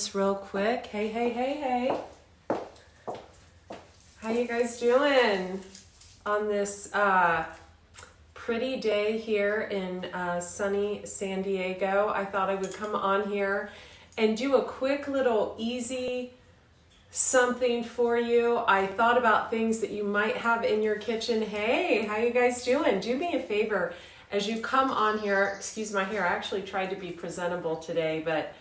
Real quick. Hey. How you guys doing on this pretty day here in sunny San Diego? I thought I would come on here and do a quick little easy something for you. I thought about things that you might have in your kitchen. Hey, how you guys doing? Do me a favor as you come on here. Excuse my hair. I actually tried to be presentable today, but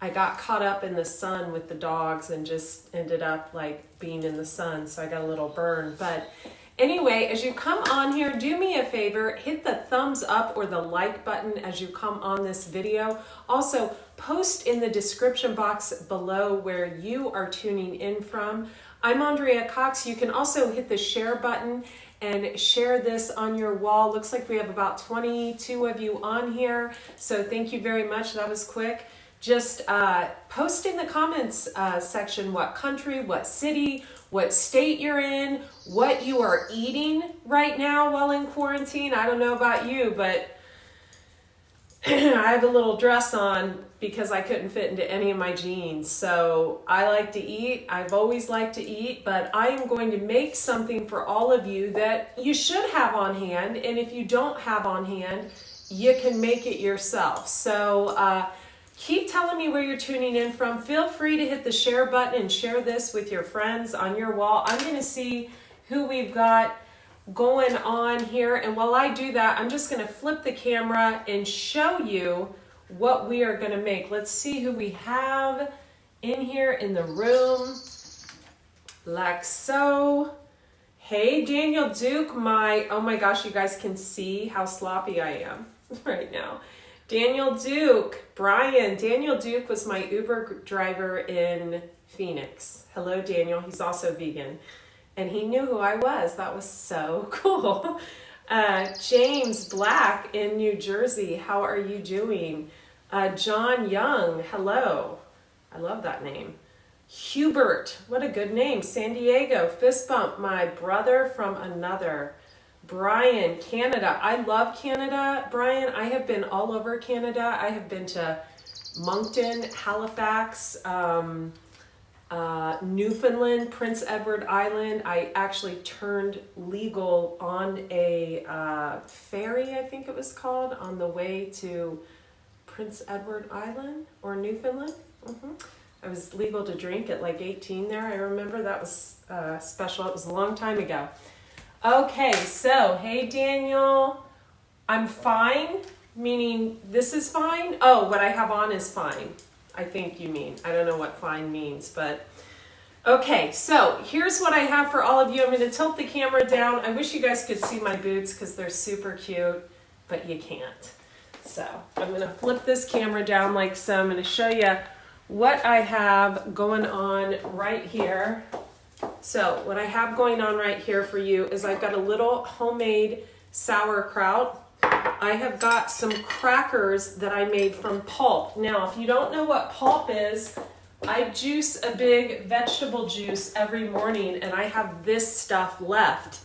I got caught up in the sun with the dogs and just ended up like being in the sun, so I got a little burn. But anyway, as you come on here, do me a favor, hit the thumbs up or the like button as you come on this video. Also, post in the description box below where you are tuning in from. I'm Andrea Cox. You can also hit the share button and share this on your wall. Looks like we have about 22 of you on here, so thank you very much. That was quick. Just post in the comments section what country, what city, what state you're in, what you are eating right now while in quarantine. I don't know about you, but I have a little dress on because I couldn't fit into any of my jeans. So I like to eat. I've always liked to eat, but I am going to make something for all of you that you should have on hand. And if you don't have on hand, you can make it yourself. So keep telling me where you're tuning in from. Feel free to hit the share button and share this with your friends on your wall. I'm going to see who we've got going on here. And while I do that, I'm just going to flip the camera and show you what we are going to make. Let's see who we have in here in the room. Like so. Hey, Daniel Duke. Oh my gosh, you guys can see how sloppy I am right now. Daniel Duke, Brian. Daniel Duke was my Uber driver in Phoenix. Hello, Daniel. He's also vegan. And he knew who I was. That was so cool. James Black in New Jersey. How are you doing? John Young. Hello. I love that name. Hubert. What a good name. San Diego. Fist bump. My brother from another. Brian, Canada. I love Canada, Brian. I have been all over Canada. I have been to Moncton, Halifax, Newfoundland, Prince Edward Island. I actually turned legal on a ferry, I think it was called, on the way to Prince Edward Island or Newfoundland. I was legal to drink at like 18 there. I remember that was special. It was a long time ago. Okay, so, hey Daniel, I'm fine, meaning this is fine? Oh, what I have on is fine, I think you mean. I don't know what fine means, but okay, so here's what I have for all of you. I'm going to tilt the camera down. I wish you guys could see my boots because they're super cute, but you can't. So I'm going to flip this camera down like so. I'm going to show you what I have going on right here. So what I have going on right here for you is I've got a little homemade sauerkraut. I have got some crackers that I made from pulp. Now, if you don't know what pulp is, I juice a big vegetable juice every morning and I have this stuff left.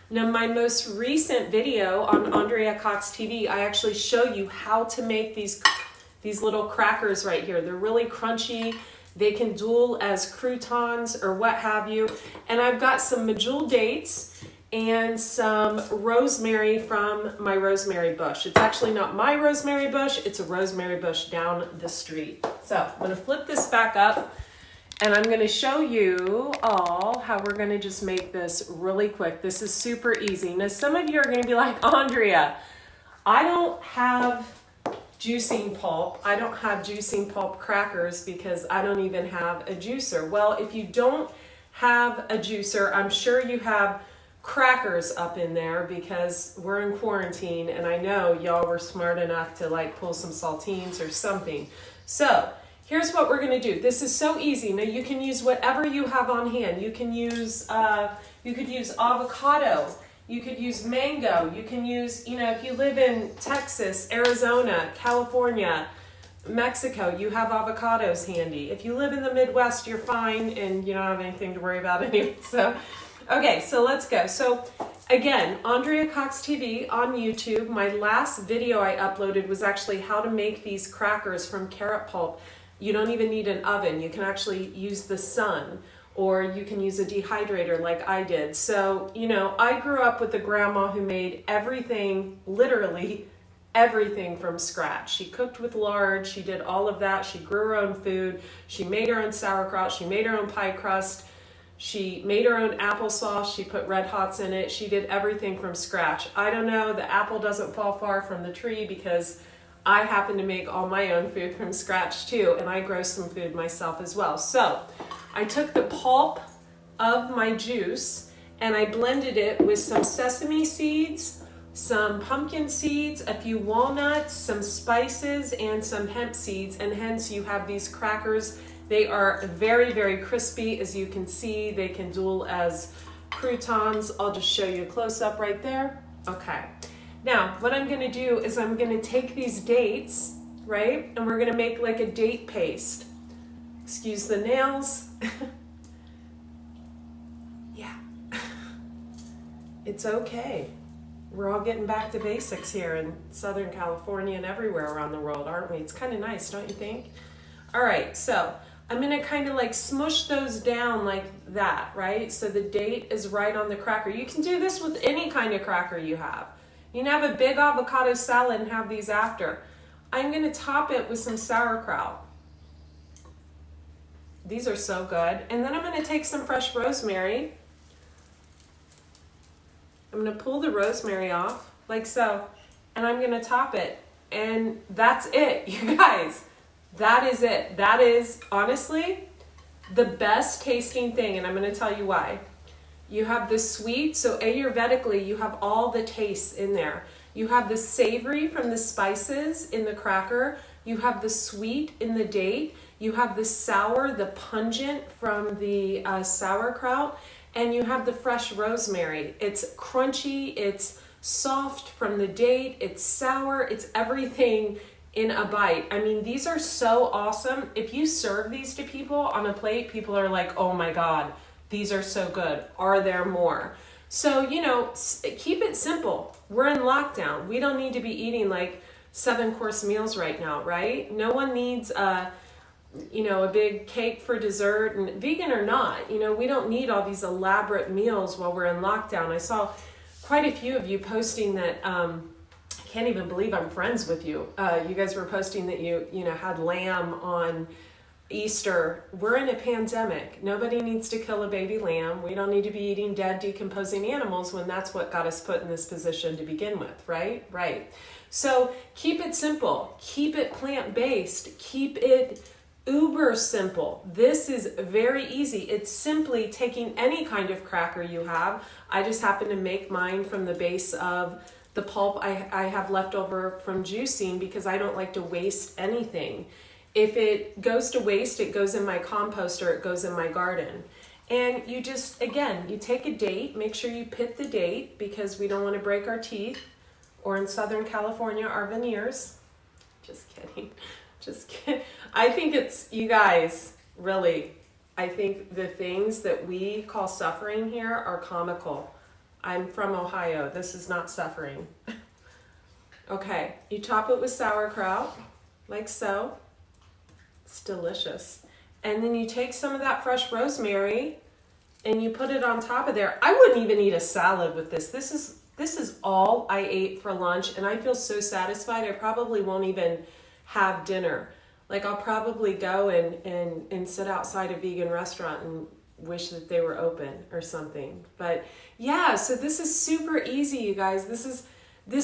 Now, my most recent video on Andrea Cox TV, I actually show you how to make these little crackers right here. They're really crunchy. They can dual as croutons or what have you. And I've got some medjool dates and some rosemary from my rosemary bush. It's actually not my rosemary bush, it's a rosemary bush down the street. So I'm gonna flip this back up and I'm gonna show you all how we're gonna just make this really quick. This is super easy. Now some of you are gonna be like, Andrea, I don't have juicing pulp. I don't have juicing pulp crackers because I don't even have a juicer. Well, if you don't have a juicer, I'm sure you have crackers up in there because we're in quarantine and I know y'all were smart enough to like pull some saltines or something. So here's what we're gonna do. This is so easy. Now you can use whatever you have on hand. You can use, you could use avocado. You could use mango. You can use, if you live in Texas, Arizona, California, Mexico, you have avocados handy. If you live in the Midwest, you're fine and you don't have anything to worry about anyway. So, okay, so let's go. So again, Andrea Cox TV on YouTube. My last video I uploaded was actually how to make these crackers from carrot pulp. You don't even need an oven. You can actually use the sun, or you can use a dehydrator like I did. So, you know, I grew up with a grandma who made everything, literally everything from scratch. She cooked with lard. She did all of that. She grew her own food. She made her own sauerkraut. She made her own pie crust. She made her own applesauce. She put Red Hots in it. She did everything from scratch. I don't know, the apple doesn't fall far from the tree because I happen to make all my own food from scratch too, and I grow some food myself as well. So I took the pulp of my juice and I blended it with some sesame seeds, some pumpkin seeds, a few walnuts, some spices, and some hemp seeds, and hence you have these crackers. They are very, very crispy. As you can see, they can duel as croutons. I'll just show you a close-up right there. Okay. Now, what I'm gonna do is I'm gonna take these dates, right? And we're gonna make like a date paste. Excuse the nails. Yeah. It's okay. We're all getting back to basics here in Southern California and everywhere around the world, aren't we? It's kind of nice, don't you think? All right, so I'm gonna kind of like smush those down like that, right? So the date is right on the cracker. You can do this with any kind of cracker you have. You can have a big avocado salad and have these after. I'm gonna top it with some sauerkraut. These are so good. And then I'm gonna take some fresh rosemary. I'm gonna pull the rosemary off, like so, and I'm gonna top it. And that's it, you guys. That is it. That is, honestly, the best tasting thing, and I'm gonna tell you why. You have the sweet, so Ayurvedically, you have all the tastes in there. You have the savory from the spices in the cracker. You have the sweet in the date. You have the sour, the pungent from the sauerkraut. And you have the fresh rosemary. It's crunchy, it's soft from the date, it's sour, it's everything in a bite. I mean, these are so awesome. If you serve these to people on a plate, people are like, oh my God, these are so good. Are there more? So, you know, keep it simple. We're in lockdown. We don't need to be eating like 7-course meals right now, right? No one needs a big cake for dessert, and vegan or not, you know, we don't need all these elaborate meals while we're in lockdown. I saw quite a few of you posting that, I can't even believe I'm friends with you. You guys were posting that you had lamb on Easter. We're in a pandemic. Nobody needs to kill a baby lamb. We don't need to be eating dead, decomposing animals when that's what got us put in this position to begin with, right? Right. So keep it simple. Keep it plant-based. Keep it uber simple. This is very easy. It's simply taking any kind of cracker you have. I just happen to make mine from the base of the pulp I have left over from juicing because I don't like to waste anything. If it goes to waste, it goes in my composter, it goes in my garden. And you just, again, you take a date, make sure you pit the date because we don't want to break our teeth, or in Southern California, our veneers. Just kidding. Just kidding. I think it's, you guys, really, I think the things that we call suffering here are comical. I'm from Ohio. This is not suffering. Okay, you top it with sauerkraut, like so. It's delicious. And then you take some of that fresh rosemary and you put it on top of there. I wouldn't even eat a salad with this. This is all I ate for lunch, and I feel so satisfied. I probably won't even have dinner. Like, I'll probably go and sit outside a vegan restaurant and wish that they were open or something. But yeah, so this is super easy, you guys. This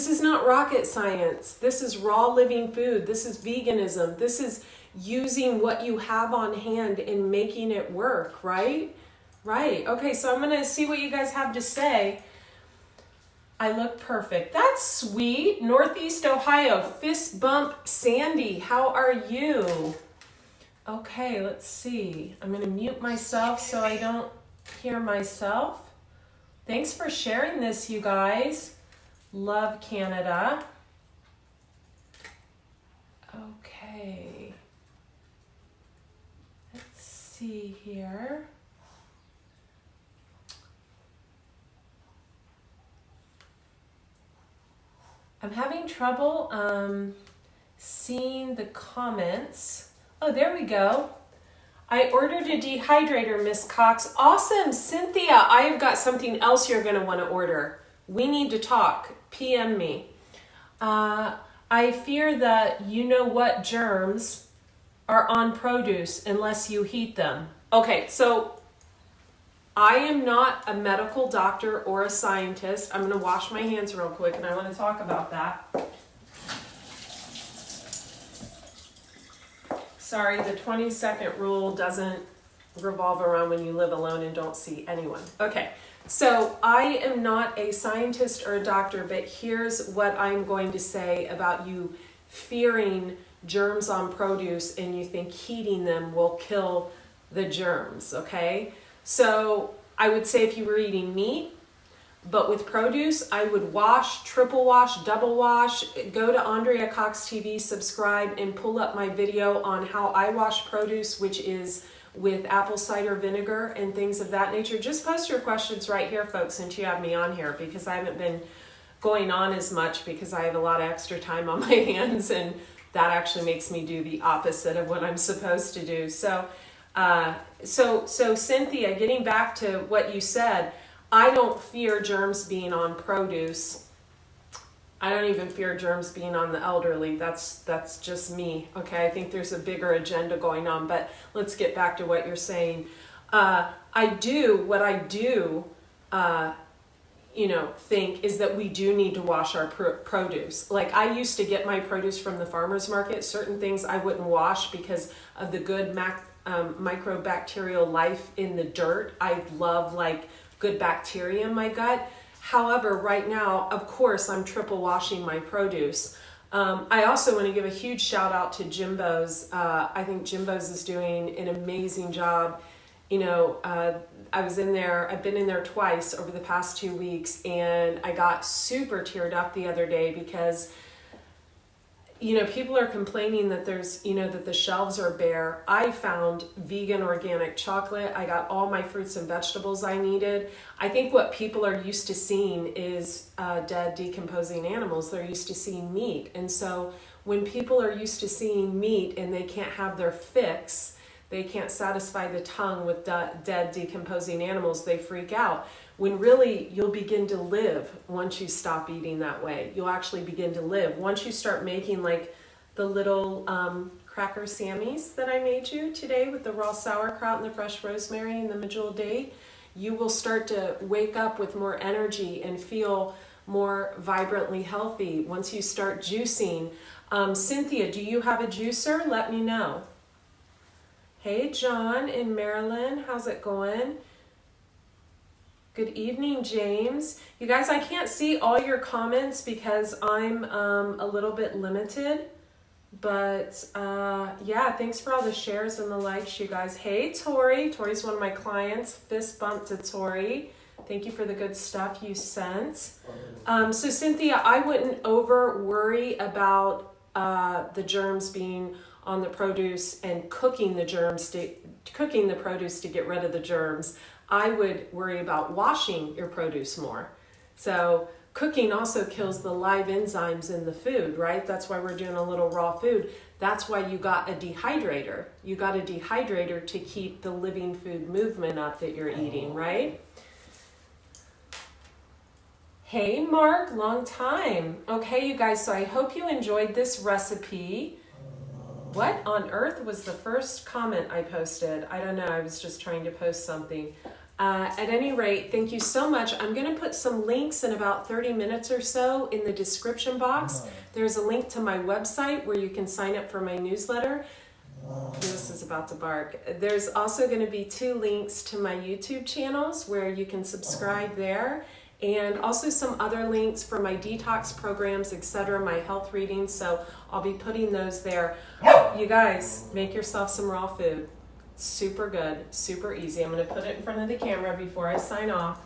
is not rocket science. This is raw living food. This is veganism. This is using what you have on hand and making it work, right? Right. Okay, so I'm gonna see what you guys have to say. I look perfect. That's sweet. Northeast Ohio, fist bump Sandy. How are you? Okay, let's see. I'm gonna mute myself so I don't hear myself. Thanks for sharing this, you guys. Love Canada. Okay. Let's see here. I'm having trouble seeing the comments. Oh, there we go. I ordered a dehydrator, Miss Cox. Awesome, Cynthia. I have got something else you're going to want to order. We need to talk. PM me. I fear that you know what germs are on produce unless you heat them. Okay, so I am not a medical doctor or a scientist. I'm going to wash my hands real quick and I want to talk about that. Sorry, the 20-second rule doesn't revolve around when you live alone and don't see anyone. Okay, so I am not a scientist or a doctor, but here's what I'm going to say about you fearing germs on produce and you think heating them will kill the germs, okay? So I would say if you were eating meat, but with produce, I would wash, triple wash, double wash. Go to Andrea Cox TV, subscribe, and pull up my video on how I wash produce, which is with apple cider vinegar and things of that nature. Just post your questions right here, folks, since you have me on here, because I haven't been going on as much because I have a lot of extra time on my hands, and that actually makes me do the opposite of what I'm supposed to do. So Cynthia, getting back to what you said, I don't fear germs being on produce. I don't even fear germs being on the elderly. That's just me. Okay, I think there's a bigger agenda going on, but let's get back to what you're saying. What I do, think is that we do need to wash our produce. Like I used to get my produce from the farmer's market. Certain things I wouldn't wash because of the good microbacterial life in the dirt. I love good bacteria in my gut. However, right now, of course, I'm triple washing my produce. I also want to give a huge shout out to Jimbo's. I think Jimbo's is doing an amazing job. I've been in there twice over the past 2 weeks, and I got super teared up the other day because people are complaining that that the shelves are bare. I found vegan organic chocolate. I got all my fruits and vegetables I needed. I think what people are used to seeing is dead, decomposing animals. They're used to seeing meat. And so when people are used to seeing meat and they can't have their fix, they can't satisfy the tongue with dead, decomposing animals, they freak out. When really you'll begin to live once you stop eating that way. You'll actually begin to live. Once you start making the little cracker Sammies that I made you today with the raw sauerkraut and the fresh rosemary and the medjool date, you will start to wake up with more energy and feel more vibrantly healthy once you start juicing. Cynthia, do you have a juicer? Let me know. Hey, John in Maryland, how's it going? Good evening, James. You guys, I can't see all your comments because I'm a little bit limited. But yeah, thanks for all the shares and the likes, you guys. Hey, Tori. Tori's one of my clients. Fist bump to Tori. Thank you for the good stuff you sent. So Cynthia, I wouldn't over worry about the germs being on the produce and cooking the produce to get rid of the germs. I would worry about washing your produce more. So cooking also kills the live enzymes in the food, right? That's why we're doing a little raw food. That's why you got a dehydrator. You got a dehydrator to keep the living food movement up that you're eating, right? Hey, Mark, long time. Okay, you guys, so I hope you enjoyed this recipe. What on earth was the first comment I posted? I don't know. I was just trying to post something. At any rate, thank you so much. I'm going to put some links in about 30 minutes or so in the description box. There's a link to my website where you can sign up for my newsletter. This is about to bark. There's also going to be 2 links to my YouTube channels where you can subscribe there. And also some other links for my detox programs, etc., my health readings. So I'll be putting those there. You guys, make yourself some raw food. Super good, super easy. I'm going to put it in front of the camera before I sign off.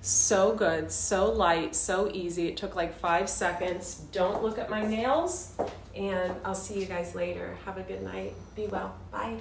So good, so light, so easy. It took 5 seconds. Don't look at my nails. And I'll see you guys later. Have a good night. Be well. Bye.